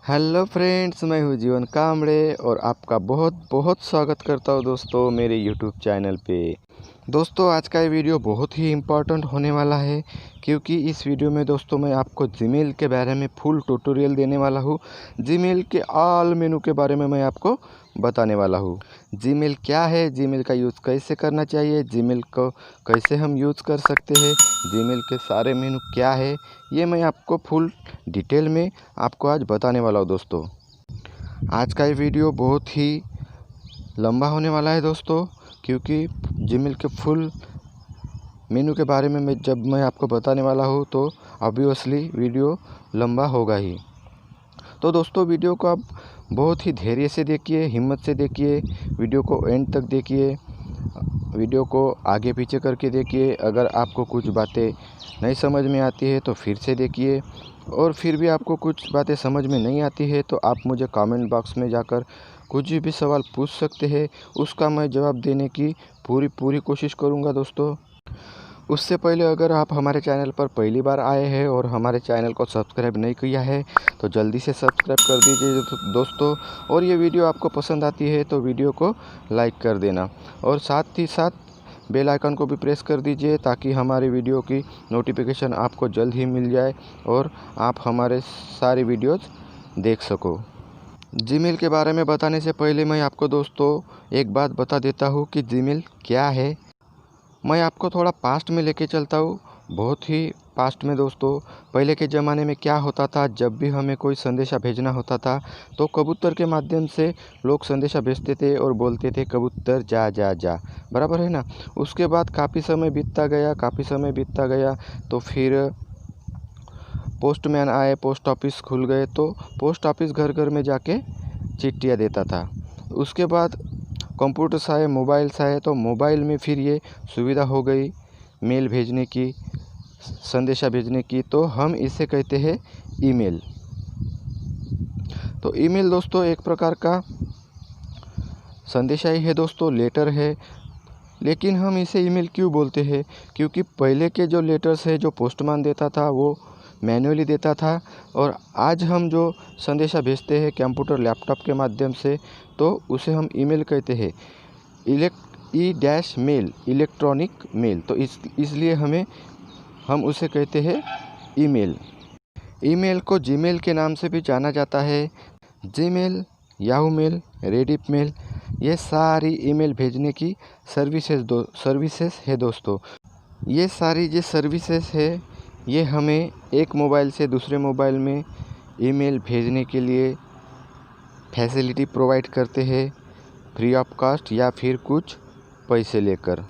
Hello friends, मैं हूं जीवन कामड़े और आपका बहुत बहुत स्वागत करता हूं दोस्तों मेरे यूट्यूब चैनल पे। दोस्तों आज का ये वीडियो बहुत ही इम्पोर्टेंट होने वाला है क्योंकि इस वीडियो में दोस्तों मैं आपको जीमेल के बारे में फुल ट्यूटोरियल देने वाला हूं। जीमेल के ऑल मेनू के बारे में मैं आपको बताने वाला हूं। जीमेल क्या है, जीमेल का यूज़ कैसे करना चाहिए, जीमेल को कैसे हम यूज़ कर सकते हैं, जीमेल के सारे मेनू क्या है, ये मैं आपको फुल डिटेल में आपको आज बताने वाला हूँ दोस्तों। आज का ये वीडियो बहुत ही लंबा होने वाला है दोस्तों, क्योंकि जीमेल के फुल मेनू के बारे में जब मैं आपको बताने वाला हूँ तो ऑब्वियसली वीडियो लंबा होगा ही। तो दोस्तों वीडियो को आप बहुत ही धैर्य से देखिए, हिम्मत से देखिए, वीडियो को एंड तक देखिए, वीडियो को आगे पीछे करके देखिए। अगर आपको कुछ बातें नहीं समझ में आती है तो फिर से देखिए, और फिर भी आपको कुछ बातें समझ में नहीं आती है तो आप मुझे कमेंट बॉक्स में जाकर कुछ भी सवाल पूछ सकते हैं, उसका मैं जवाब देने की पूरी कोशिश करूंगा दोस्तों। उससे पहले अगर आप हमारे चैनल पर पहली बार आए हैं और हमारे चैनल को सब्सक्राइब नहीं किया है तो जल्दी से सब्सक्राइब कर दीजिए दोस्तों। और ये वीडियो आपको पसंद आती है तो वीडियो को लाइक कर देना, और साथ ही साथ बेल आइकन को भी प्रेस कर दीजिए ताकि हमारी वीडियो की नोटिफिकेशन आपको जल्द ही मिल जाए और आप हमारे सारे वीडियोज़ देख सको। जीमेल के बारे में बताने से पहले मैं आपको दोस्तों एक बात बता देता हूँ कि जीमेल क्या है। मैं आपको थोड़ा पास्ट में लेके चलता हूँ, बहुत ही पास्ट में दोस्तों। पहले के ज़माने में क्या होता था, जब भी हमें कोई संदेशा भेजना होता था तो कबूतर के माध्यम से लोग संदेशा भेजते थे और बोलते थे कबूतर जा जा जा, बराबर है ना। उसके बाद काफ़ी समय बीतता गया तो फिर पोस्टमैन आए, पोस्ट ऑफिस खुल गए तो पोस्ट ऑफिस घर घर में जाके चिट्ठियाँ देता था। उसके बाद कंप्यूटर्स आए, मोबाइल्स आए तो मोबाइल में फिर ये सुविधा हो गई मेल भेजने की, संदेशा भेजने की, तो हम इसे कहते हैं ईमेल। तो ईमेल दोस्तों एक प्रकार का संदेशा ही है दोस्तों, लेटर है। लेकिन हम इसे ईमेल क्यों बोलते हैं, क्योंकि पहले के जो लेटर्स है जो पोस्टमैन देता था वो मैन्युअली देता था, और आज हम जो संदेशा भेजते हैं कंप्यूटर लैपटॉप के माध्यम से तो उसे हम ईमेल कहते हैं। ई-मेल, इलेक्ट्रॉनिक मेल, तो इसलिए हम उसे कहते हैं ईमेल। ईमेल को जीमेल के नाम से भी जाना जाता है। Gmail, Yahoo mail, Reddit mail, ये सारी ईमेल भेजने की सर्विसेज है दोस्तों। ये सारी जो सर्विसेज है ये हमें एक मोबाइल से दूसरे मोबाइल में ईमेल भेजने के लिए फैसिलिटी प्रोवाइड करते हैं, फ्री ऑफ कॉस्ट या फिर कुछ पैसे लेकर।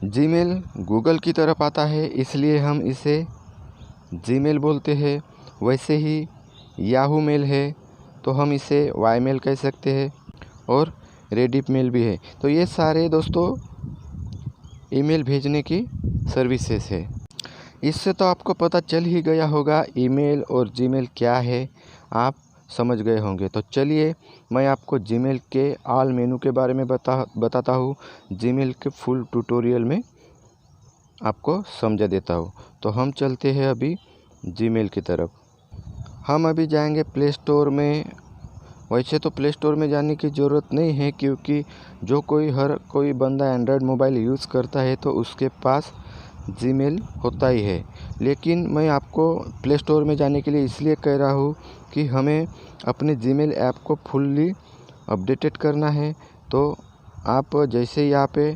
जीमेल गूगल की तरफ आता है इसलिए हम इसे जीमेल बोलते हैं। वैसे ही याहू मेल है तो हम इसे वाई मेल कह सकते हैं, और रेडिट मेल भी है। तो ये सारे दोस्तों ईमेल भेजने की सर्विसेज है। इससे तो आपको पता चल ही गया होगा ईमेल और जीमेल क्या है, आप समझ गए होंगे। तो चलिए मैं आपको जीमेल के ऑल मेनू के बारे में बताता हूँ, जीमेल के फुल ट्यूटोरियल में आपको समझा देता हूँ। तो हम चलते हैं अभी जीमेल की तरफ। हम अभी जाएंगे प्ले स्टोर में। वैसे तो प्ले स्टोर में जाने की ज़रूरत नहीं है क्योंकि हर कोई बंदा एंड्रॉयड मोबाइल यूज़ करता है तो उसके पास जीमेल होता ही है। लेकिन मैं आपको प्ले स्टोर में जाने के लिए इसलिए कह रहा हूँ कि हमें अपने जीमेल ऐप को फुल्ली अपडेटेड करना है। तो आप जैसे ही यहाँ पे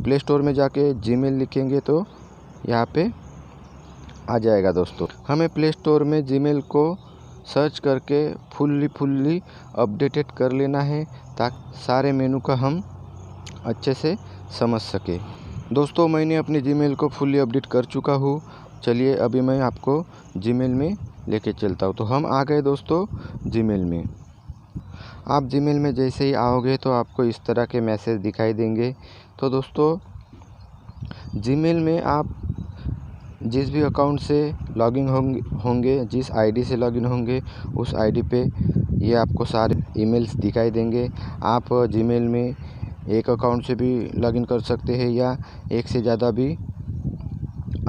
प्ले स्टोर में जाके जीमेल लिखेंगे तो यहाँ पे आ जाएगा दोस्तों। हमें प्ले स्टोर में जीमेल को सर्च करके फुल्ली अपडेटेड कर लेना है ताकि सारे मेनू का हम अच्छे से समझ सके। दोस्तों मैंने अपनी जीमेल को फुल्ली अपडेट कर चुका हूँ। चलिए अभी मैं आपको जीमेल में लेके चलता हूँ। तो हम आ गए दोस्तों जीमेल में। आप जीमेल में जैसे ही आओगे तो आपको इस तरह के मैसेज दिखाई देंगे। तो दोस्तों जीमेल में आप जिस भी अकाउंट से लॉगिन होंगे, जिस आईडी से लॉगिन होंगे उस आईडी पे ये आपको सारे ईमेल्स दिखाई देंगे। आप जीमेल में एक अकाउंट से भी लॉगिन कर सकते हैं या एक से ज़्यादा भी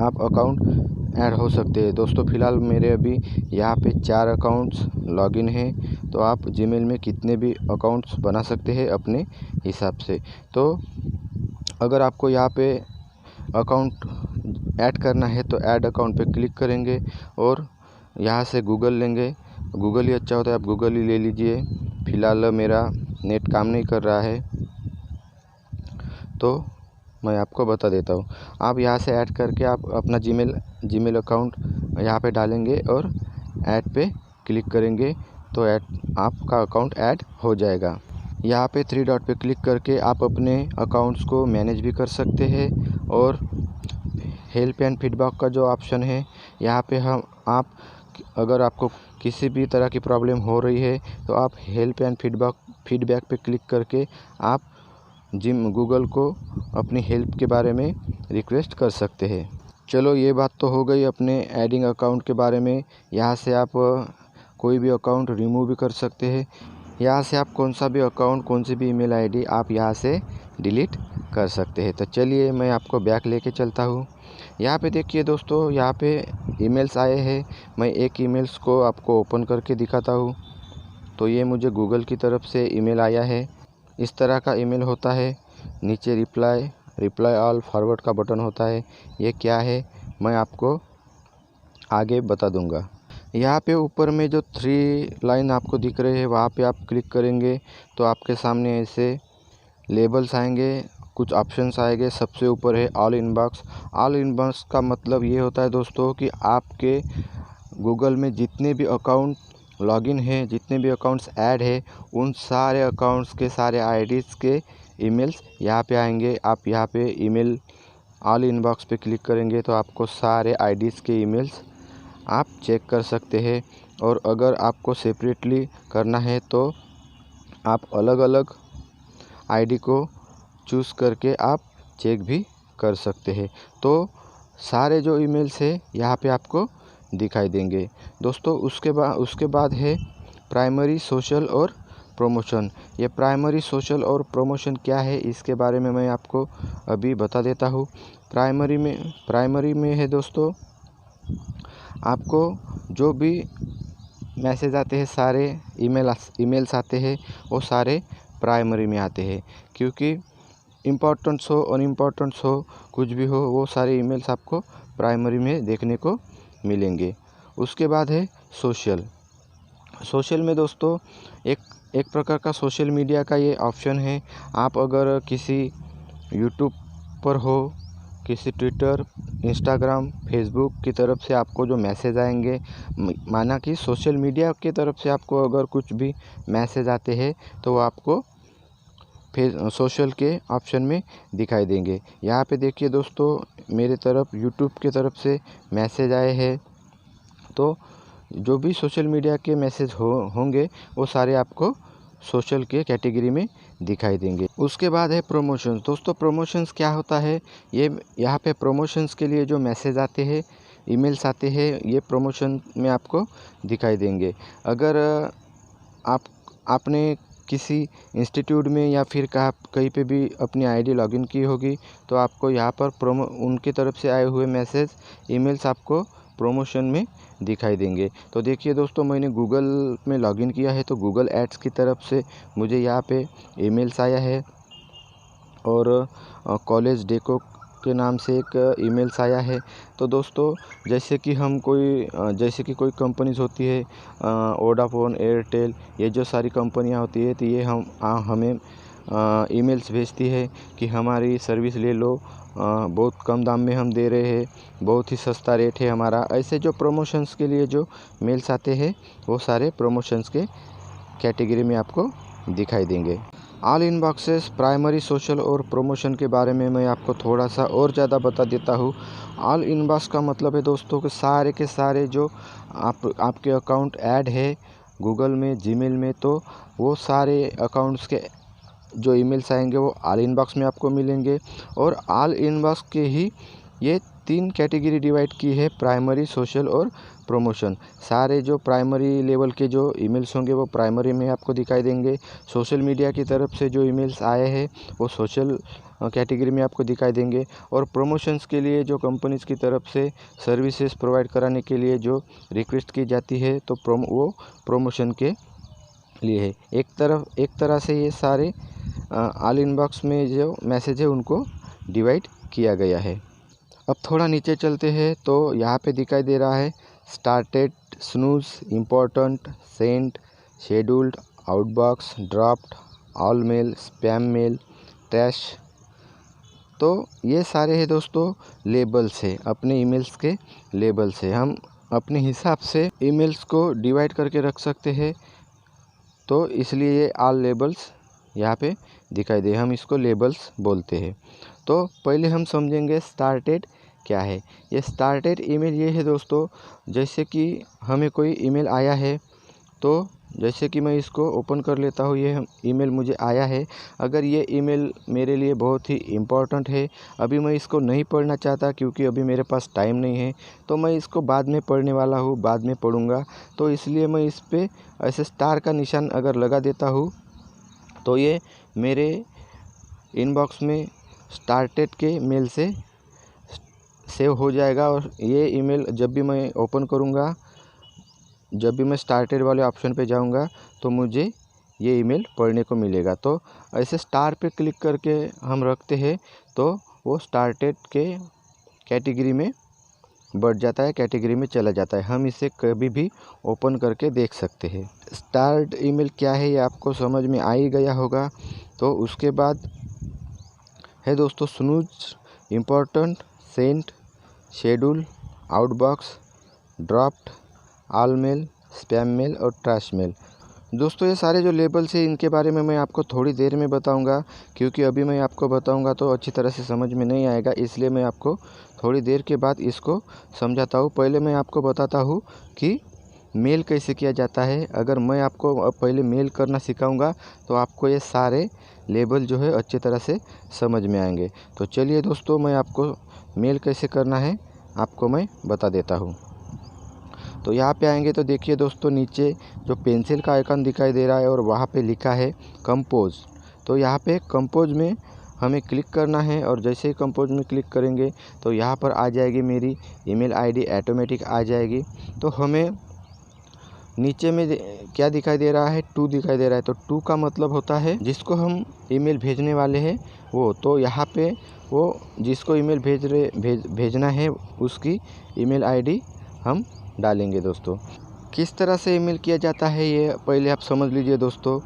आप अकाउंट ऐड हो सकते हैं। दोस्तों फ़िलहाल मेरे अभी यहाँ पे 4 अकाउंट्स लॉगिन हैं, तो आप जीमेल में कितने भी अकाउंट्स बना सकते हैं अपने हिसाब से। तो अगर आपको यहाँ पे अकाउंट ऐड करना है तो ऐड अकाउंट पे क्लिक करेंगे और यहाँ से गूगल लेंगे। गूगल ही अच्छा होता है, आप गूगल ही ले लीजिए। फ़िलहाल मेरा नेट काम नहीं कर रहा है तो मैं आपको बता देता हूँ। आप यहाँ से ऐड करके आप अपना जीमेल अकाउंट यहाँ पे डालेंगे और ऐड पे क्लिक करेंगे तो आपका अकाउंट ऐड हो जाएगा। यहाँ पे 3 डॉट पे क्लिक करके आप अपने अकाउंट्स को मैनेज भी कर सकते हैं और हेल्प एंड फीडबैक का जो ऑप्शन है यहाँ पे आप अगर आपको किसी भी तरह की प्रॉब्लम हो रही है तो आप हेल्प एंड फीडबैक पे क्लिक करके आप गूगल को अपनी हेल्प के बारे में रिक्वेस्ट कर सकते हैं। चलो ये बात तो हो गई अपने एडिंग अकाउंट के बारे में। यहाँ से आप कोई भी अकाउंट रिमूव भी कर सकते हैं। यहाँ से आप कौन सा भी अकाउंट, कौन सी भी ईमेल आईडी आप यहाँ से डिलीट कर सकते हैं। तो चलिए मैं आपको बैक लेके चलता हूँ। यहाँ पे देखिए दोस्तों, यहाँ पे ईमेल्स आए हैं। मैं एक ईमेल्स को आपको ओपन करके दिखाता हूँ। तो ये मुझे गूगल की तरफ से ईमेल आया है। इस तरह का ईमेल होता है। नीचे रिप्लाई ऑल फॉरवर्ड का बटन होता है। ये क्या है मैं आपको आगे बता दूंगा। यहाँ पे ऊपर में जो 3 लाइन आपको दिख रहे हैं वहाँ पे आप क्लिक करेंगे तो आपके सामने ऐसे लेबल्स आएंगे, कुछ ऑप्शंस आएंगे। सबसे ऊपर है ऑल इनबॉक्स। ऑल इनबॉक्स का मतलब ये होता है दोस्तों कि आपके गूगल में जितने भी अकाउंट लॉगिन है, जितने भी अकाउंट्स ऐड है, उन सारे अकाउंट्स के सारे आईडीज़ के ईमेल्स यहाँ पे आएंगे। आप यहाँ पे ईमेल ऑल इनबॉक्स पे क्लिक करेंगे तो आपको सारे आईडीज़ के ईमेल्स आप चेक कर सकते हैं। और अगर आपको सेपरेटली करना है तो आप अलग अलग आईडी को चूज़ करके आप चेक भी कर सकते हैं। तो सारे जो ईमेल्स है यहाँ पे आपको दिखाई देंगे। दोस्तों उसके बाद है प्राइमरी, सोशल और प्रमोशन। ये प्राइमरी, सोशल और प्रमोशन क्या है इसके बारे में मैं आपको अभी बता देता हूँ। प्राइमरी में है दोस्तों, आपको जो भी मैसेज आते हैं, सारे ईमेल्स आते हैं, वो सारे प्राइमरी में आते हैं। क्योंकि इम्पोर्टेंट्स हो, अनइम्पोर्टेंट्स हो, कुछ भी हो, वो सारे ईमेल्स आपको प्राइमरी में देखने को मिलेंगे। उसके बाद है सोशल में दोस्तों एक प्रकार का सोशल मीडिया का ये ऑप्शन है। आप अगर किसी यूट्यूब पर हो, किसी ट्विटर, इंस्टाग्राम, फेसबुक की तरफ से आपको जो मैसेज आएंगे, माना कि सोशल मीडिया की तरफ से आपको अगर कुछ भी मैसेज आते हैं तो वो आपको सोशल के ऑप्शन में दिखाई देंगे। यहाँ पे देखिए दोस्तों, मेरे तरफ यूट्यूब की तरफ से मैसेज आए हैं। तो जो भी सोशल मीडिया के मैसेज होंगे वो सारे आपको सोशल के कैटेगरी में दिखाई देंगे। उसके बाद है प्रमोशंस। दोस्तों प्रमोशंस क्या होता है, ये यहाँ पे प्रमोशंस के लिए जो मैसेज आते हैं, ईमेल्स आते हैं, ये प्रमोशन में आपको दिखाई देंगे। अगर आपने किसी इंस्टीट्यूट में या फिर कहीं पे भी अपनी आईडी लॉगिन की होगी तो आपको यहाँ पर उनकी तरफ से आए हुए मैसेज, ईमेल्स आपको प्रमोशन में दिखाई देंगे। तो देखिए दोस्तों, मैंने गूगल में लॉगिन किया है तो गूगल एड्स की तरफ से मुझे यहाँ पे ईमेल्स आया है और कॉलेज डेको के नाम से एक ईमेल्स आया है। तो दोस्तों जैसे कि कोई कंपनीज होती है, वोडाफोन, एयरटेल, ये जो सारी कंपनियां होती है तो ये हमें ईमेल्स भेजती है कि हमारी सर्विस ले लो, बहुत कम दाम में हम दे रहे हैं, बहुत ही सस्ता रेट है हमारा। ऐसे जो प्रमोशंस के लिए जो मेल्स आते हैं वो सारे प्रमोशंस के कैटेगरी में आपको दिखाई देंगे। ऑल इनबॉक्सेस, प्राइमरी, सोशल और प्रमोशन के बारे में मैं आपको थोड़ा सा और ज़्यादा बता देता हूँ। ऑल इनबॉक्स का मतलब है दोस्तों कि सारे के सारे जो आपके अकाउंट ऐड है गूगल में, जीमेल में, तो वो सारे अकाउंट्स के जो ईमेल्स आएंगे वो ऑल इनबॉक्स में आपको मिलेंगे। और ऑल इनबॉक्स के ही ये 3 कैटेगरी डिवाइड की है, प्राइमरी, सोशल और प्रमोशन, सारे जो प्राइमरी लेवल के जो ईमेल्स होंगे वो प्राइमरी में आपको दिखाई देंगे। सोशल मीडिया की तरफ से जो ईमेल्स आए हैं वो सोशल कैटेगरी में आपको दिखाई देंगे। और प्रमोशंस के लिए जो कंपनीज़ की तरफ से सर्विसेज प्रोवाइड कराने के लिए जो रिक्वेस्ट की जाती है तो वो प्रमोशन के लिए है। एक तरह से ये सारे ऑल इनबॉक्स में जो मैसेज है उनको डिवाइड किया गया है। अब थोड़ा नीचे चलते हैं तो यहाँ पे दिखाई दे रहा है started, snooze, important, sent, scheduled, outbox, dropped, all mail, spam mail, trash. तो ये सारे हैं दोस्तों लेबल्स है, अपने ईमेल्स के लेबल्स है। हम अपने हिसाब से ईमेल्स को डिवाइड करके रख सकते हैं, तो इसलिए ये ऑल लेबल्स यहाँ पे दिखाई दे, हम इसको लेबल्स बोलते हैं। तो पहले हम समझेंगे स्टार्टेड क्या है। ये स्टार्टेड ईमेल ये है दोस्तों, जैसे कि हमें कोई ईमेल आया है, तो जैसे कि मैं इसको ओपन कर लेता हूँ, ये ईमेल मुझे आया है। अगर ये ईमेल मेरे लिए बहुत ही इम्पोर्टेंट है, अभी मैं इसको नहीं पढ़ना चाहता क्योंकि अभी मेरे पास टाइम नहीं है, तो मैं इसको बाद में पढ़ने वाला हूँ, बाद में पढ़ूँगा, तो इसलिए मैं इस पर ऐसे स्टार का निशान अगर लगा देता हूँ तो ये मेरे इनबॉक्स में स्टार्टेड के मेल से सेव हो जाएगा। और ये ईमेल जब भी मैं ओपन करूँगा, जब भी मैं स्टार्टेड वाले ऑप्शन पे जाऊँगा तो मुझे ये ईमेल पढ़ने को मिलेगा। तो ऐसे स्टार पे क्लिक करके हम रखते हैं तो वो स्टार्टेड के कैटेगरी में बढ़ जाता है, कैटेगरी में चला जाता है। हम इसे कभी भी ओपन करके देख सकते हैं। स्टार्ट ईमेल क्या है ये आपको समझ में आ ही गया होगा। तो उसके बाद है दोस्तों snooze, important, sent, schedule, outbox, dropped, all mail, spam mail और ट्रैश मेल। दोस्तों ये सारे जो लेबल्स हैं इनके बारे में मैं आपको थोड़ी देर में बताऊंगा, क्योंकि अभी मैं आपको बताऊंगा तो अच्छी तरह से समझ में नहीं आएगा, इसलिए मैं आपको थोड़ी देर के बाद इसको समझाता हूँ। पहले मैं आपको बताता हूँ कि मेल कैसे किया जाता है। अगर मैं आपको अब पहले मेल करना सिखाऊंगा तो आपको ये सारे लेबल जो है अच्छी तरह से समझ में आएंगे। तो चलिए दोस्तों, मैं आपको मेल कैसे करना है आपको मैं बता देता हूँ। तो यहाँ पे आएंगे तो देखिए दोस्तों, नीचे जो पेंसिल का आइकन दिखाई दे रहा है और वहाँ पे लिखा है कंपोज। तो यहाँ पे कंपोज में हमें क्लिक करना है, और जैसे ही कंपोज में क्लिक करेंगे तो यहाँ पर आ जाएगी मेरी ईमेल आईडी ऑटोमेटिक आ जाएगी। तो हमें नीचे में क्या दिखाई दे रहा है, टू दिखाई दे रहा है। तो टू का मतलब होता है जिसको हम ईमेल भेजने वाले हैं वो। तो यहाँ पे वो जिसको ईमेल भेजना है उसकी ईमेल आईडी हम डालेंगे। दोस्तों किस तरह से ईमेल किया जाता है ये पहले आप समझ लीजिए। दोस्तों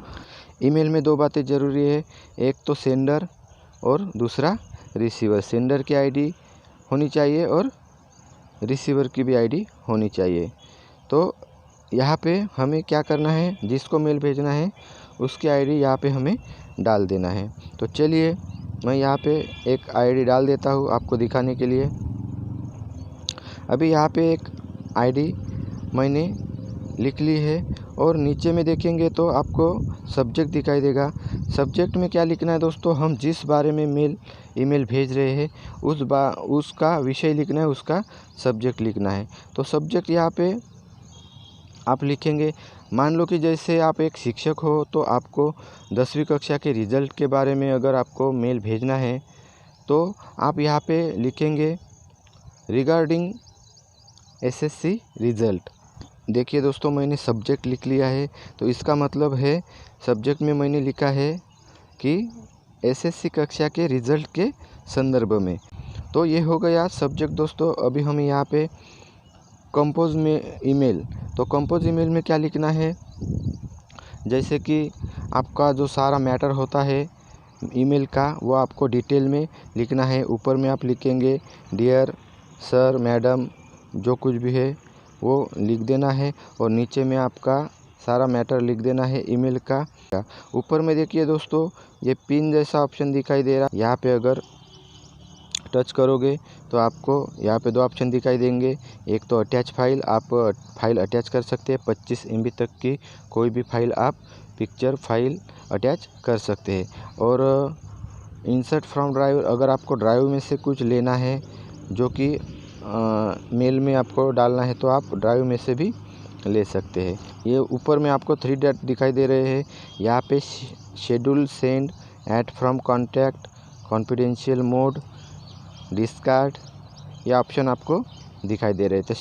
ईमेल में दो बातें ज़रूरी है, एक तो सेंडर और दूसरा रिसीवर। सेंडर की आईडी होनी चाहिए और रिसीवर की भी आईडी होनी चाहिए। तो यहाँ पे हमें क्या करना है, जिसको मेल भेजना है उसकी आईडी यहाँ पे हमें डाल देना है। तो चलिए मैं यहाँ पे एक आईडी डाल देता हूँ आपको दिखाने के लिए। अभी यहाँ पे एक आईडी मैंने लिख ली है, और नीचे में देखेंगे तो आपको सब्जेक्ट दिखाई देगा। सब्जेक्ट में क्या लिखना है दोस्तों, हम जिस बारे में ईमेल भेज रहे हैं उसका विषय लिखना है, उसका सब्जेक्ट लिखना है। तो सब्जेक्ट यहाँ पे आप लिखेंगे, मान लो कि जैसे आप एक शिक्षक हो तो आपको 10वीं कक्षा के रिज़ल्ट के बारे में अगर आपको मेल भेजना है तो आप यहाँ पे लिखेंगे रिगार्डिंग एसएससी रिज़ल्ट। देखिए दोस्तों, मैंने सब्जेक्ट लिख लिया है, तो इसका मतलब है सब्जेक्ट में मैंने लिखा है कि एसएससी कक्षा के रिज़ल्ट के संदर्भ में। तो ये हो गया सब्जेक्ट दोस्तों। अभी हम यहाँ पे कंपोज में ईमेल, तो कंपोज ईमेल में क्या लिखना है, जैसे कि आपका जो सारा मैटर होता है ईमेल का वो आपको डिटेल में लिखना है। ऊपर में आप लिखेंगे डियर सर, मैडम, जो कुछ भी है वो लिख देना है, और नीचे में आपका सारा मैटर लिख देना है ईमेल का। ऊपर में देखिए दोस्तों, ये पिन जैसा ऑप्शन दिखाई दे रहा है, यहाँ पे अगर टच करोगे तो आपको यहाँ पे दो ऑप्शन दिखाई देंगे। एक तो अटैच फाइल, आप फाइल अटैच कर सकते हैं, 25 MB तक की कोई भी फाइल आप पिक्चर फाइल अटैच कर सकते हैं। और इंसर्ट फ्रॉम ड्राइव, अगर आपको ड्राइव में से कुछ लेना है जो कि मेल में आपको डालना है तो आप ड्राइव में से भी ले सकते हैं। ये ऊपर में आपको 3 डॉट दिखाई दे रहे हैं, यहाँ पे schedule send, add from contact, confidential mode, discard, ये ऑप्शन आपको दिखाई दे रहे हैं। तो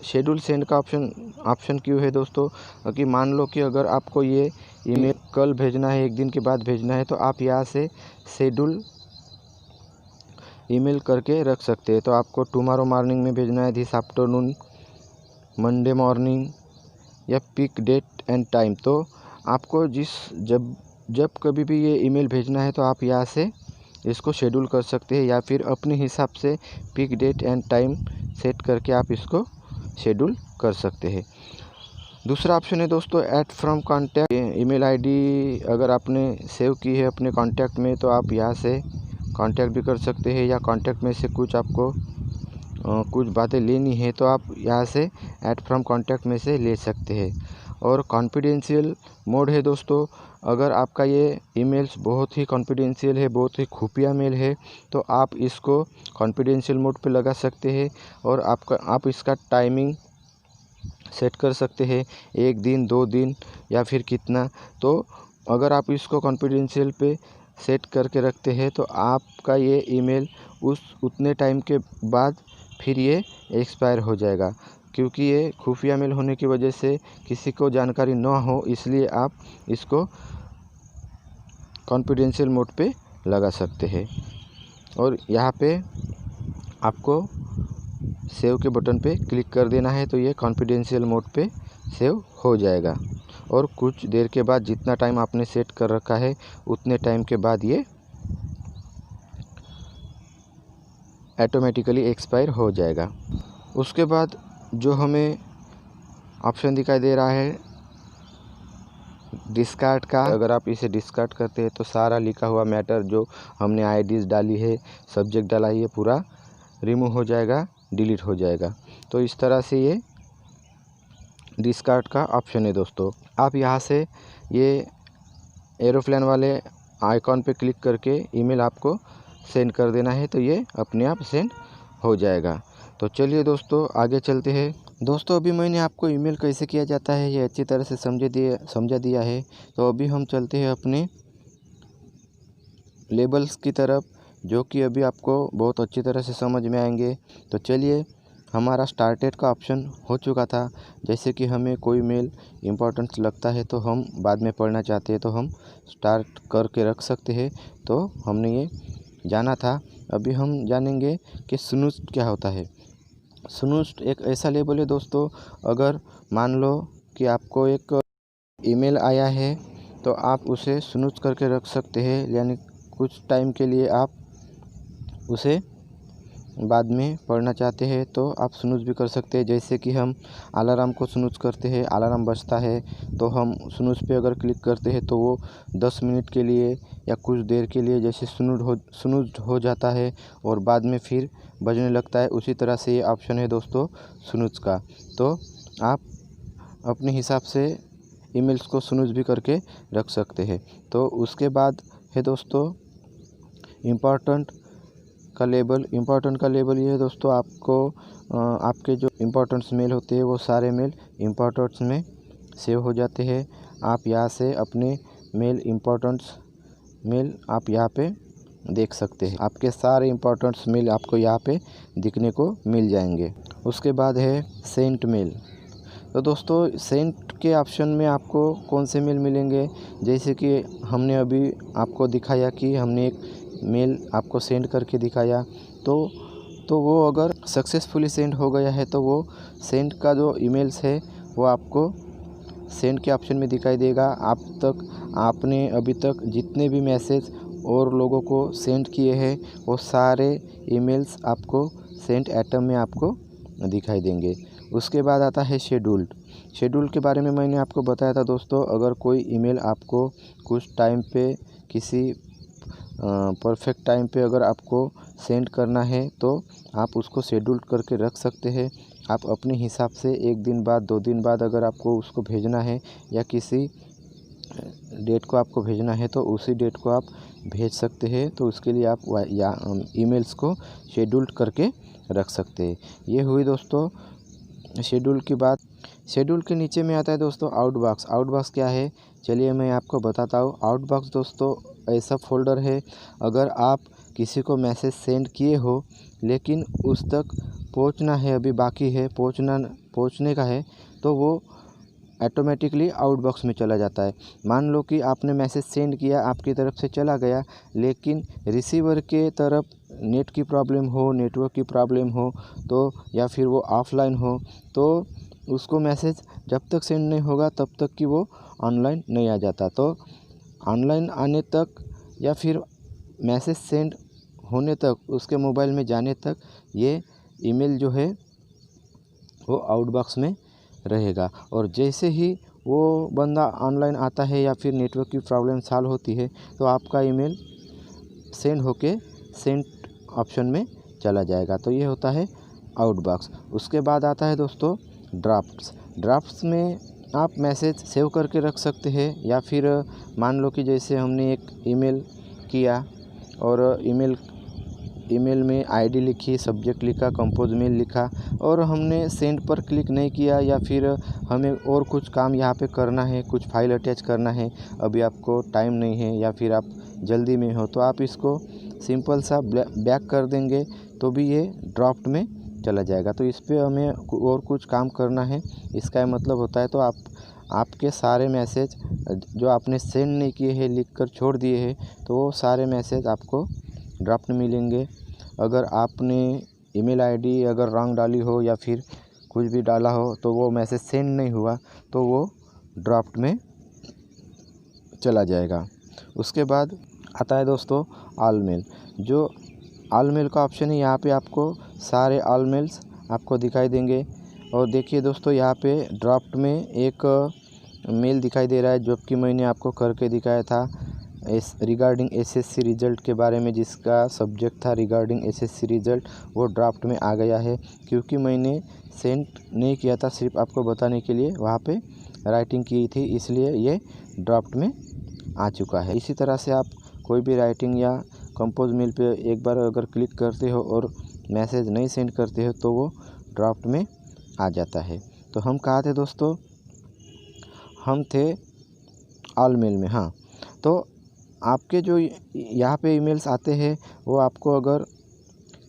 शेड्यूल सेंड का ऑप्शन क्यों है दोस्तों, कि मान लो कि अगर आपको ये ईमेल कल भेजना है, 1 दिन के बाद भेजना है, तो आप यहाँ से शेड्यूल ईमेल करके रख सकते हैं। तो आपको टुमारो मॉर्निंग में भेजना है, दिस आफ्टरनून, मंडे मॉर्निंग, या पिक डेट एंड टाइम। तो आपको जब कभी भी ये ईमेल भेजना है तो आप यहाँ से इसको शेड्यूल कर सकते हैं, या फिर अपने हिसाब से pick date and time set करके आप इसको शेड्यूल कर सकते हैं। दूसरा ऑप्शन है दोस्तों add from contact. Email ID अगर आपने सेव की है अपने कॉन्टैक्ट में तो आप यहाँ से कॉन्टैक्ट भी कर सकते हैं, या कॉन्टैक्ट में से कुछ आपको कुछ बातें लेनी है तो आप यहाँ से ऐड फ्रॉम कॉन्टैक्ट में से ले सकते हैं। और कॉन्फिडेंशियल मोड है दोस्तों, अगर आपका ये ईमेल्स बहुत ही कॉन्फिडेंशियल है, बहुत ही खुफिया मेल है, तो आप इसको कॉन्फिडेंशियल मोड पे लगा सकते हैं, और आप इसका टाइमिंग सेट कर सकते हैं, 1 दिन 2 दिन या फिर कितना। तो अगर आप इसको कॉन्फिडेंशियल पे सेट करके रखते हैं तो आपका ये ईमेल उतने टाइम के बाद फिर ये एक्सपायर हो जाएगा, क्योंकि ये खुफिया मेल होने की वजह से किसी को जानकारी ना हो, इसलिए आप इसको कॉन्फिडेंशियल मोड पे लगा सकते हैं। और यहाँ पे आपको सेव के बटन पे क्लिक कर देना है, तो ये कॉन्फिडेंशियल मोड पे सेव हो जाएगा, और कुछ देर के बाद जितना टाइम आपने सेट कर रखा है उतने टाइम के बाद ये ऑटोमेटिकली एक्सपायर हो जाएगा। उसके बाद जो हमें ऑप्शन दिखाई दे रहा है डिस्कार्ड का, अगर आप इसे डिस्कार्ड करते हैं तो सारा लिखा हुआ मैटर जो हमने आईडीज़ डाली है, सब्जेक्ट डाला है, ये पूरा रिमूव हो जाएगा, डिलीट हो जाएगा। तो इस तरह से ये डिस्कार्ड का ऑप्शन है दोस्तों। आप यहाँ से ये एरोप्लेन वाले आइकॉन पे क्लिक करके ईमेल आपको सेंड कर देना है, तो ये अपने आप सेंड हो जाएगा। तो चलिए दोस्तों आगे चलते हैं। दोस्तों अभी मैंने आपको ईमेल कैसे किया जाता है ये अच्छी तरह से समझा दिया है। तो अभी हम चलते हैं अपने लेबल्स की तरफ, जो कि अभी आपको बहुत अच्छी तरह से समझ में आएंगे। तो चलिए, हमारा स्टार्टेड का ऑप्शन हो चुका था। जैसे कि हमें कोई मेल इम्पोर्टेंट लगता है तो हम बाद में पढ़ना चाहते हैं तो हम स्टार्ट करके रख सकते हैं। तो हमने ये जाना था। अभी हम जानेंगे कि स्नूज क्या होता है। स्नूज एक ऐसा लेबल है दोस्तों, अगर मान लो कि आपको एक ईमेल आया है तो आप उसे स्नूज करके रख सकते हैं, यानी कुछ टाइम के लिए आप उसे बाद में पढ़ना चाहते हैं तो आप स्नूज भी कर सकते हैं। जैसे कि हम अलार्म को स्नूज करते हैं, अलार्म बजता है तो हम स्नूज पे अगर क्लिक करते हैं तो वो 10 मिनट के लिए या कुछ देर के लिए जैसे स्नूज हो जाता है और बाद में फिर बजने लगता है। उसी तरह से ये ऑप्शन है दोस्तों स्नूज का। तो आप अपने हिसाब से ईमेल्स को स्नूज भी करके रख सकते हैं। तो उसके बाद है दोस्तों इम्पोर्टेंट का लेबल ये है दोस्तों, आपको आपके जो इम्पोर्टेंट्स मेल होते हैं वो सारे मेल इम्पोर्टेंट्स में सेव हो जाते हैं। आप यहाँ से अपने इम्पोर्टेंट्स मेल आप यहाँ पे देख सकते हैं। आपके सारे इम्पोर्टेंट्स मेल आपको यहाँ पे दिखने को मिल जाएंगे। उसके बाद है सेंट मेल। तो दोस्तों सेंट के ऑप्शन में आपको कौन से मेल मिलेंगे, जैसे कि हमने अभी आपको दिखाया कि हमने एक मेल आपको सेंड करके दिखाया, तो वो अगर सक्सेसफुली सेंड हो गया है तो वो सेंड का जो ईमेल्स है वो आपको सेंड के ऑप्शन में दिखाई देगा। आपने अभी तक जितने भी मैसेज और लोगों को सेंड किए हैं वो सारे ईमेल्स आपको सेंड आइटम में आपको दिखाई देंगे। उसके बाद आता है शेड्यूल के बारे में मैंने आपको बताया था दोस्तों। अगर कोई ईमेल आपको कुछ टाइम पे किसी परफेक्ट टाइम पे अगर आपको सेंड करना है तो आप उसको शेड्यूल करके रख सकते हैं। आप अपने हिसाब से 1 दिन बाद 2 दिन बाद अगर आपको उसको भेजना है या किसी डेट को आपको भेजना है तो उसी डेट को आप भेज सकते हैं। तो उसके लिए आप ईमेल्स को शेड्यूल करके रख सकते हैं। ये हुई दोस्तों शेड्यूल की बात। शेड्यूल के नीचे में आता है दोस्तों आउटबॉक्स। आउटबॉक्स क्या है चलिए मैं आपको बताता हूँ। आउटबॉक्स दोस्तों ऐसा फोल्डर है, अगर आप किसी को मैसेज सेंड किए हो लेकिन उस तक पहुँचना है, अभी बाकी है पहुँचने का है, तो वो ऑटोमेटिकली आउटबॉक्स में चला जाता है। मान लो कि आपने मैसेज सेंड किया, आपकी तरफ से चला गया, लेकिन रिसीवर के तरफ नेट की प्रॉब्लम हो, नेटवर्क की प्रॉब्लम हो, तो या फिर वो ऑफलाइन हो, तो उसको मैसेज जब तक सेंड नहीं होगा तब तक कि वो ऑनलाइन नहीं आ जाता। तो ऑनलाइन आने तक या फिर मैसेज सेंड होने तक, उसके मोबाइल में जाने तक ये ईमेल जो है वो आउटबॉक्स में रहेगा। और जैसे ही वो बंदा ऑनलाइन आता है या फिर नेटवर्क की प्रॉब्लम सॉल्व होती है, तो आपका ईमेल सेंड होके सेंड ऑप्शन में चला जाएगा। तो ये होता है आउटबॉक्स। उसके बाद आता है दोस्तों ड्राफ्ट्स। ड्राफ्ट्स में आप मैसेज सेव करके रख सकते हैं, या फिर मान लो कि जैसे हमने एक ईमेल किया और ईमेल में आईडी लिखी, सब्जेक्ट लिखा, कंपोज मेल लिखा, और हमने सेंड पर क्लिक नहीं किया, या फिर हमें और कुछ काम यहाँ पे करना है, कुछ फाइल अटैच करना है, अभी आपको टाइम नहीं है या फिर आप जल्दी में हो, तो आप इसको सिंपल सा बैक कर देंगे तो भी ये ड्राफ्ट में चला जाएगा। तो इस पर हमें और कुछ काम करना है, इसका मतलब होता है। तो आपके सारे मैसेज जो आपने सेंड नहीं किए हैं, लिख कर छोड़ दिए हैं, तो वो सारे मैसेज आपको ड्राफ्ट में मिलेंगे। अगर आपने ईमेल आईडी अगर रॉन्ग डाली हो या फिर कुछ भी डाला हो, तो वो मैसेज सेंड नहीं हुआ, तो वो ड्राफ्ट में चला जाएगा। उसके बाद आता है दोस्तों ऑल मेल। जो ऑल मेल का ऑप्शन है, यहाँ पे आपको सारे ऑल मेल्स आपको दिखाई देंगे। और देखिए दोस्तों, यहाँ पे ड्राफ्ट में एक मेल दिखाई दे रहा है, जो कि मैंने आपको करके दिखाया था रिगार्डिंग एसएससी रिज़ल्ट के बारे में, जिसका सब्जेक्ट था रिगार्डिंग एसएससी रिज़ल्ट। वो ड्राफ्ट में आ गया है, क्योंकि मैंने सेंड नहीं किया था, सिर्फ आपको बताने के लिए वहाँ पे राइटिंग की थी, इसलिए ये ड्राफ्ट में आ चुका है। इसी तरह से आप कोई भी राइटिंग या कंपोज मेल पे एक बार अगर क्लिक करते हो और मैसेज नहीं सेंड करते हो, तो वो ड्राफ्ट में आ जाता है। तो हम कहाँ थे दोस्तों? हम थे ऑल मेल में। हाँ, तो आपके जो यहाँ पे ईमेल्स आते हैं, वो आपको अगर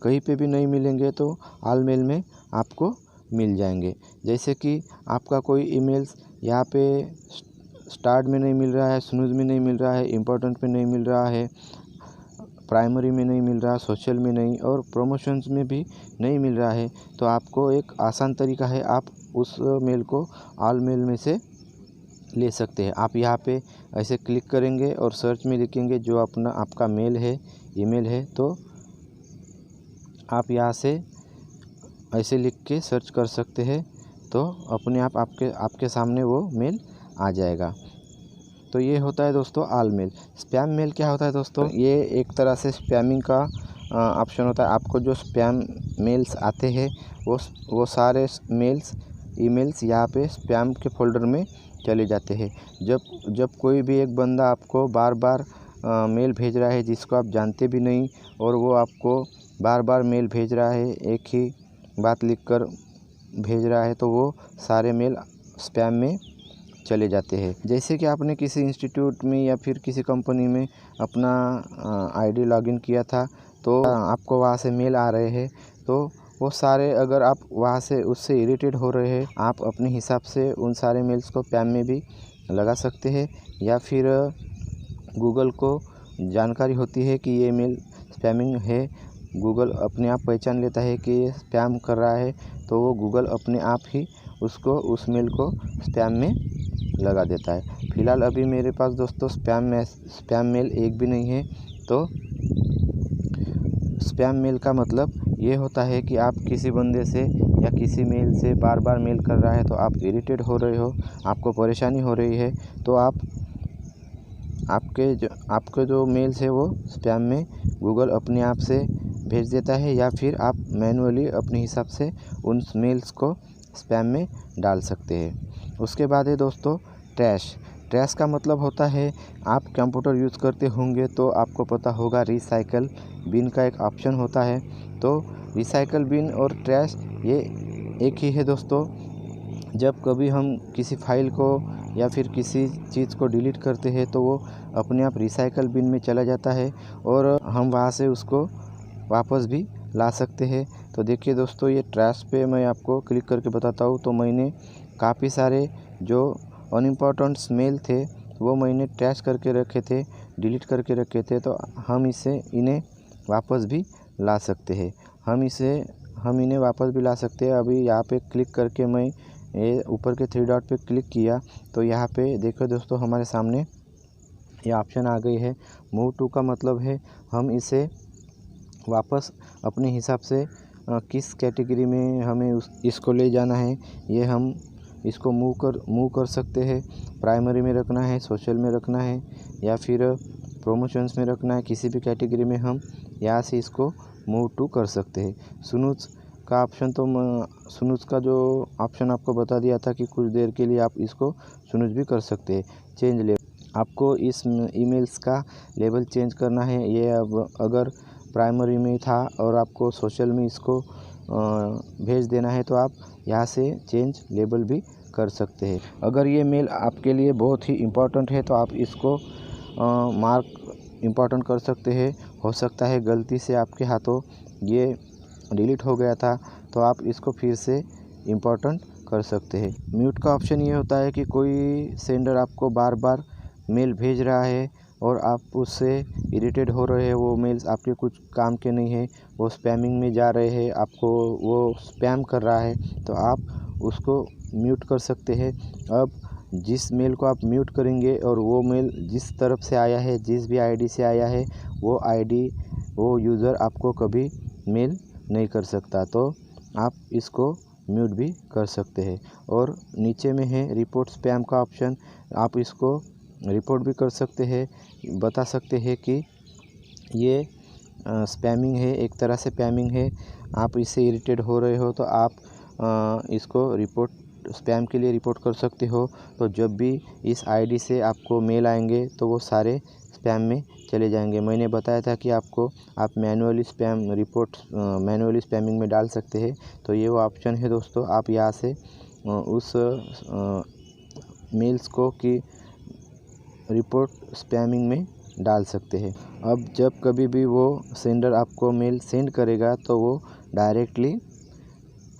कहीं पे भी नहीं मिलेंगे तो ऑल मेल में आपको मिल जाएंगे। जैसे कि आपका कोई ईमेल्स यहाँ पे स्टार्ट में नहीं मिल रहा है, स्नूज में नहीं मिल रहा है, इम्पोर्टेंट में नहीं मिल रहा है, प्राइमरी में नहीं मिल रहा, सोशल में नहीं, और प्रमोशंस में भी नहीं मिल रहा है, तो आपको एक आसान तरीका है, आप उस मेल को ऑल मेल में से ले सकते हैं। आप यहाँ पे ऐसे क्लिक करेंगे और सर्च में लिखेंगे जो आपका मेल है, ईमेल है, तो आप यहाँ से ऐसे लिख के सर्च कर सकते हैं, तो अपने आप आपके सामने वो मेल आ जाएगा। तो ये होता है दोस्तों ऑल मेल। स्पैम मेल क्या होता है दोस्तों? ये एक तरह से स्पैमिंग का ऑप्शन होता है। आपको जो स्पैम मेल्स आते हैं, वो सारे ईमेल्स यहाँ पे स्पैम के फोल्डर में चले जाते हैं। जब कोई भी एक बंदा आपको बार बार मेल भेज रहा है, जिसको आप जानते भी नहीं, और वो आपको बार बार मेल भेज रहा है, एक ही बात लिखकर भेज रहा है, तो वो सारे मेल स्पैम में चले जाते हैं। जैसे कि आपने किसी इंस्टीट्यूट में या फिर किसी कंपनी में अपना आईडी लॉगिन किया था, तो आपको वहाँ से मेल आ रहे हैं, तो वो सारे, अगर आप वहाँ से उससे इरिटेट हो रहे हैं, आप अपने हिसाब से उन सारे मेल्स को स्पैम में भी लगा सकते हैं, या फिर गूगल को जानकारी होती है कि ये मेल स्पैमिंग है, गूगल अपने आप पहचान लेता है कि ये स्पैम कर रहा है, तो वो गूगल अपने आप ही उस मेल को स्पैम में लगा देता है। फ़िलहाल अभी मेरे पास दोस्तों स्पैम मेल एक भी नहीं है। तो स्पैम मेल का मतलब ये होता है कि आप किसी बंदे से या किसी मेल से बार बार मेल कर रहा है, तो आप इरिटेट हो रहे हो, आपको परेशानी हो रही है, तो आपके जो मेल्स है वो स्पैम में गूगल अपने आप से भेज देता है, या फिर आप मैनुअली अपने हिसाब से उन मेल्स को स्पैम में डाल सकते हैं। उसके बाद है दोस्तों ट्रैश का मतलब होता है, आप कंप्यूटर यूज़ करते होंगे तो आपको पता होगा रिसाइकल बिन का एक ऑप्शन होता है। तो रिसाइकल बिन और ट्रैश ये एक ही है दोस्तों। जब कभी हम किसी फाइल को या फिर किसी चीज़ को डिलीट करते हैं तो वो अपने आप रिसाइकल बिन में चला जाता है और हम वहाँ से उसको वापस भी ला सकते हैं। तो देखिए दोस्तों, ये ट्रैश पे मैं आपको क्लिक करके बताता हूँ। तो मैंने काफ़ी सारे जो अनइम्पॉर्टेंट मेल थे वो मैंने ट्रैश करके रखे थे, डिलीट करके रखे थे। तो हम इन्हें वापस भी ला सकते हैं। हम इन्हें वापस भी ला सकते हैं। अभी यहाँ पे क्लिक करके मैं ये ऊपर के 3 डॉट पे क्लिक किया तो यहाँ पे देखो दोस्तों, हमारे सामने ये ऑप्शन आ गई है। मूव टू का मतलब है हम इसे वापस अपने हिसाब से किस कैटेगरी में हमें इसको ले जाना है, ये हम इसको मूव कर सकते हैं। प्राइमरी में रखना है, सोशल में रखना है या फिर प्रमोशंस में रखना है, किसी भी कैटेगरी में हम यहाँ से इसको मूव टू कर सकते हैं। स्नूज का ऑप्शन, तो स्नूज का जो ऑप्शन आपको बता दिया था कि कुछ देर के लिए आप इसको स्नूज भी कर सकते हैं। चेंज लेवल, आपको इस ईमेल्स का लेवल चेंज करना है। ये अब अगर प्राइमरी में था और आपको सोशल में इसको भेज देना है तो आप यहाँ से चेंज लेबल भी कर सकते हैं। अगर ये मेल आपके लिए बहुत ही इम्पोर्टेंट है तो आप इसको मार्क इम्पोर्टेंट कर सकते हैं। हो सकता है गलती से आपके हाथों ये डिलीट हो गया था तो आप इसको फिर से इम्पोर्टेंट कर सकते हैं। म्यूट का ऑप्शन ये होता है कि कोई सेंडर आपको बार बार मेल भेज रहा है और आप उससे इरिटेट हो रहे हैं, वो मेल्स आपके कुछ काम के नहीं है, वो स्पैमिंग में जा रहे हैं, आपको वो स्पैम कर रहा है, तो आप उसको म्यूट कर सकते हैं। अब जिस मेल को आप म्यूट करेंगे और वो मेल जिस तरफ से आया है, जिस भी आईडी से आया है, वो यूज़र आपको कभी मेल नहीं कर सकता, तो आप इसको म्यूट भी कर सकते हैं। और नीचे में है रिपोर्ट स्पैम का ऑप्शन, आप इसको रिपोर्ट भी कर सकते हैं, बता सकते हैं कि ये स्पैमिंग है, एक तरह से स्पैमिंग है, आप इससे इरिटेट हो रहे हो तो आप इसको स्पैम के लिए रिपोर्ट कर सकते हो। तो जब भी इस आईडी से आपको मेल आएंगे तो वो सारे स्पैम में चले जाएंगे। मैंने बताया था कि आप मैनुअली मैनुअली स्पैमिंग में डाल सकते हैं, तो ये वो ऑप्शन है दोस्तों। आप यहाँ से उस मेल्स को कि रिपोर्ट स्पैमिंग में डाल सकते हैं। अब जब कभी भी वो सेंडर आपको मेल सेंड करेगा तो वो डायरेक्टली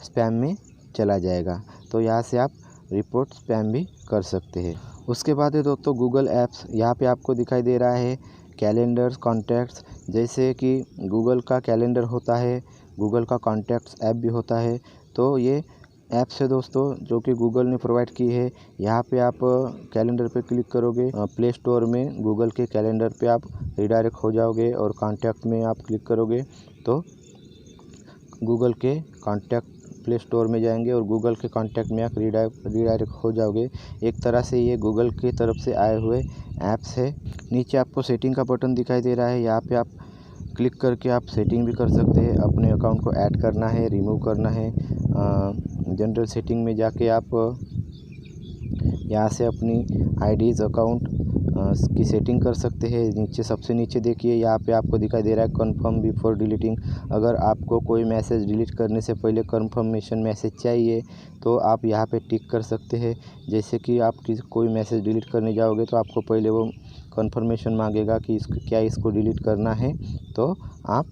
स्पैम में चला जाएगा, तो यहाँ से आप रिपोर्ट स्पैम भी कर सकते हैं। उसके बाद है दोस्तों गूगल ऐप्स। यहाँ पे आपको दिखाई दे रहा है कैलेंडर्स, कॉन्टैक्ट्स। जैसे कि गूगल का कैलेंडर होता है, गूगल का कॉन्टैक्ट्स ऐप भी होता है, तो ये ऐप्स है दोस्तों जो कि गूगल ने प्रोवाइड की है। यहाँ पे आप कैलेंडर पे क्लिक करोगे, प्ले स्टोर में गूगल के कैलेंडर पे आप रिडायरेक्ट हो जाओगे और कॉन्टैक्ट में आप क्लिक करोगे तो गूगल के कॉन्टैक्ट प्ले स्टोर में जाएंगे और गूगल के कॉन्टैक्ट में आप रिडायरेक्ट हो जाओगे। एक तरह से ये गूगल की तरफ से आए हुए ऐप्स है। नीचे आपको सेटिंग का बटन दिखाई दे रहा है, यहाँ पे आप क्लिक करके आप सेटिंग भी कर सकते हैं। अपने अकाउंट को ऐड करना है, रिमूव करना है, जनरल सेटिंग में जाके आप यहाँ से अपनी आईडीज़ अकाउंट की सेटिंग कर सकते हैं। नीचे सबसे नीचे देखिए, यहाँ पे आपको दिखाई दे रहा है कन्फर्म बिफोर डिलीटिंग। अगर आपको कोई मैसेज डिलीट करने से पहले कन्फर्मेशन मैसेज चाहिए तो आप यहाँ पे टिक कर सकते हैं। जैसे कि आप कोई मैसेज डिलीट करने जाओगे तो आपको पहले वो कन्फर्मेशन मांगेगा कि इसको डिलीट करना है, तो आप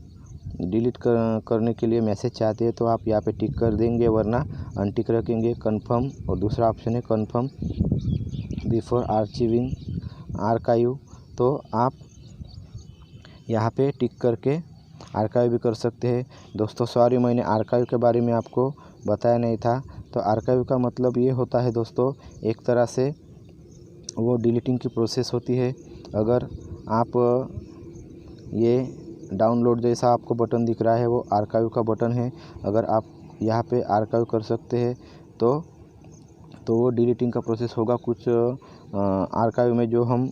डिलीट करने के लिए मैसेज चाहते हैं तो आप यहाँ पे टिक कर देंगे, वरना अनटिक रखेंगे। कन्फर्म, और दूसरा ऑप्शन है कन्फर्म बिफोर आर्काइव, तो आप यहाँ पे टिक करके आर्काइव भी कर सकते हैं। दोस्तों सॉरी, मैंने आर्काइव के बारे में आपको बताया नहीं था। तो आर्काइव का मतलब ये होता है दोस्तों, एक तरह से वो डिलीटिंग की प्रोसेस होती है। अगर आप ये डाउनलोड जैसा आपको बटन दिख रहा है वो आर्काइव का बटन है। अगर आप यहाँ पे आर्काइव कर सकते हैं तो वो डिलीटिंग का प्रोसेस होगा। कुछ आर्काइव में जो हम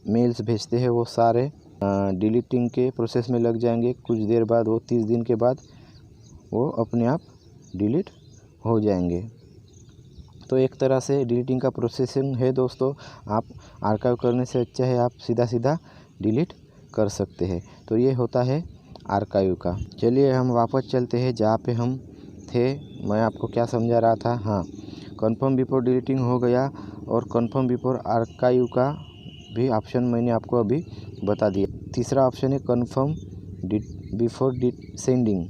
मेल्स भेजते हैं वो सारे डिलीटिंग के प्रोसेस में लग जाएंगे। कुछ देर बाद, वो 30 दिन के बाद वो अपने आप डिलीट हो जाएंगे। तो एक तरह से डिलीटिंग का प्रोसेसिंग है दोस्तों। आप आर्काइव करने से अच्छा है आप सीधा डिलीट कर सकते हैं। तो ये होता है आर्काइव का। चलिए हम वापस चलते हैं जहाँ पे हम थे। मैं आपको क्या समझा रहा था, हाँ, कन्फर्म बिफोर डिलीटिंग हो गया और कन्फर्म बिफोर आर्काइव का भी ऑप्शन मैंने आपको अभी बता दिया। तीसरा ऑप्शन है confirm before sending,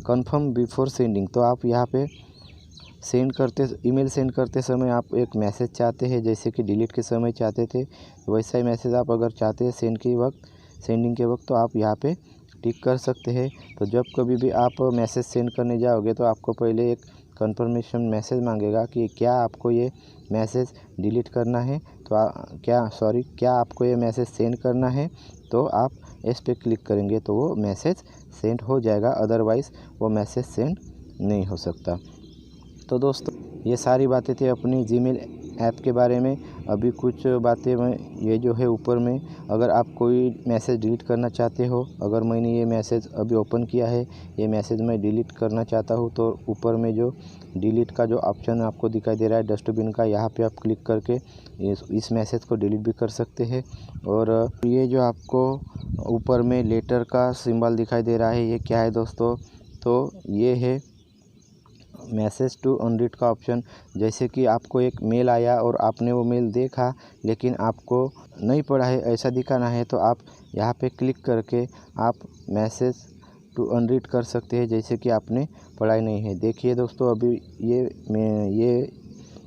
confirm before sending. तो आप यहाँ पे ईमेल सेंड करते समय आप एक मैसेज चाहते हैं, जैसे कि डिलीट के समय चाहते थे वैसा ही मैसेज आप अगर चाहते हैं सेंडिंग के वक्त तो आप यहाँ पे टिक कर सकते हैं। तो जब कभी भी आप मैसेज सेंड करने जाओगे तो आपको पहले एक कंफर्मेशन मैसेज मांगेगा कि क्या आपको ये मैसेज डिलीट करना है, तो क्या आपको ये मैसेज सेंड करना है। तो आप इस पर क्लिक करेंगे तो वो मैसेज सेंड हो जाएगा, अदरवाइज़ वो मैसेज सेंड नहीं हो सकता। तो दोस्तों ये सारी बातें थी अपनी जीमेल ऐप के बारे में। अभी कुछ बातें मैं ये जो है ऊपर में, अगर आप कोई मैसेज डिलीट करना चाहते हो, अगर मैंने ये मैसेज अभी ओपन किया है, ये मैसेज मैं डिलीट करना चाहता हूँ, तो ऊपर में जो डिलीट का जो ऑप्शन आपको दिखाई दे रहा है डस्टबिन का, यहाँ पे आप क्लिक करके इस मैसेज को डिलीट भी कर सकते हैं। और ये जो आपको ऊपर में लेटर का सिंबल दिखाई दे रहा है, ये क्या है दोस्तों, तो ये है मैसेज टू अनरीड का ऑप्शन। जैसे कि आपको एक मेल आया और आपने वो मेल देखा लेकिन आपको नहीं पढ़ा है, ऐसा दिखाना है, तो आप यहाँ पे क्लिक करके आप मैसेज टू अनरीड कर सकते हैं, जैसे कि आपने पढ़ा ही नहीं है। देखिए दोस्तों, अभी ये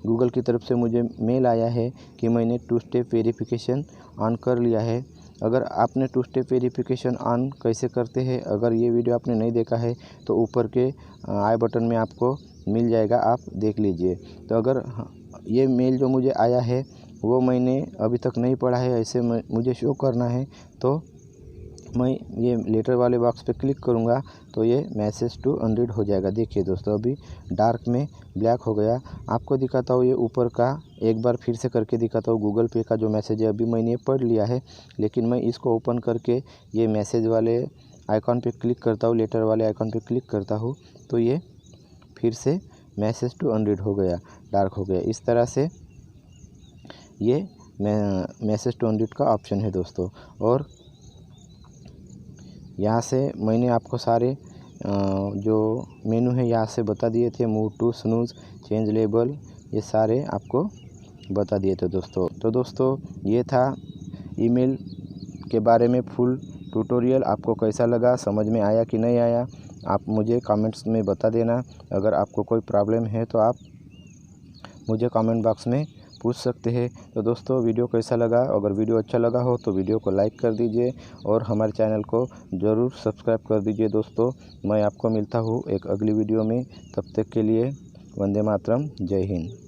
गूगल की तरफ से मुझे मेल आया है कि मैंने 2 स्टेप वेरिफिकेशन ऑन कर लिया है। अगर आपने 2 स्टेप वेरिफिकेशन ऑन कैसे करते हैं, अगर ये वीडियो आपने नहीं देखा है तो ऊपर के आई बटन में आपको मिल जाएगा, आप देख लीजिए। तो अगर ये मेल जो मुझे आया है वो मैंने अभी तक नहीं पढ़ा है, ऐसे मुझे शो करना है, तो मैं ये लेटर वाले बॉक्स पे क्लिक करूँगा तो ये मैसेज टू अनरीड हो जाएगा। देखिए दोस्तों, अभी डार्क में ब्लैक हो गया। आपको दिखाता हूँ ये ऊपर का, एक बार फिर से करके दिखाता हूँ। गूगल पे का जो मैसेज है अभी मैंने पढ़ लिया है, लेकिन मैं इसको ओपन करके ये मैसेज वाले आइकॉन पे क्लिक करता हूँ, लेटर वाले आइकॉन पे क्लिक करता हूँ, तो ये फिर से मैसेज टू अनरीड हो गया, डार्क हो गया। इस तरह से ये मैसेज टू अनरीड का ऑप्शन है दोस्तों। और यहाँ से मैंने आपको सारे जो मेनू है यहाँ से बता दिए थे, move to snooze, change label, ये सारे आपको बता दिए थे दोस्तों। तो दोस्तों ये था ईमेल के बारे में फुल ट्यूटोरियल। आपको कैसा लगा, समझ में आया कि नहीं आया, आप मुझे कमेंट्स में बता देना। अगर आपको कोई प्रॉब्लम है तो आप मुझे कमेंट बॉक्स में पूछ सकते हैं। तो दोस्तों वीडियो कैसा लगा, अगर वीडियो अच्छा लगा हो तो वीडियो को लाइक कर दीजिए और हमारे चैनल को ज़रूर सब्सक्राइब कर दीजिए दोस्तों। मैं आपको मिलता हूँ एक अगली वीडियो में, तब तक के लिए वंदे मातरम, जय हिंद।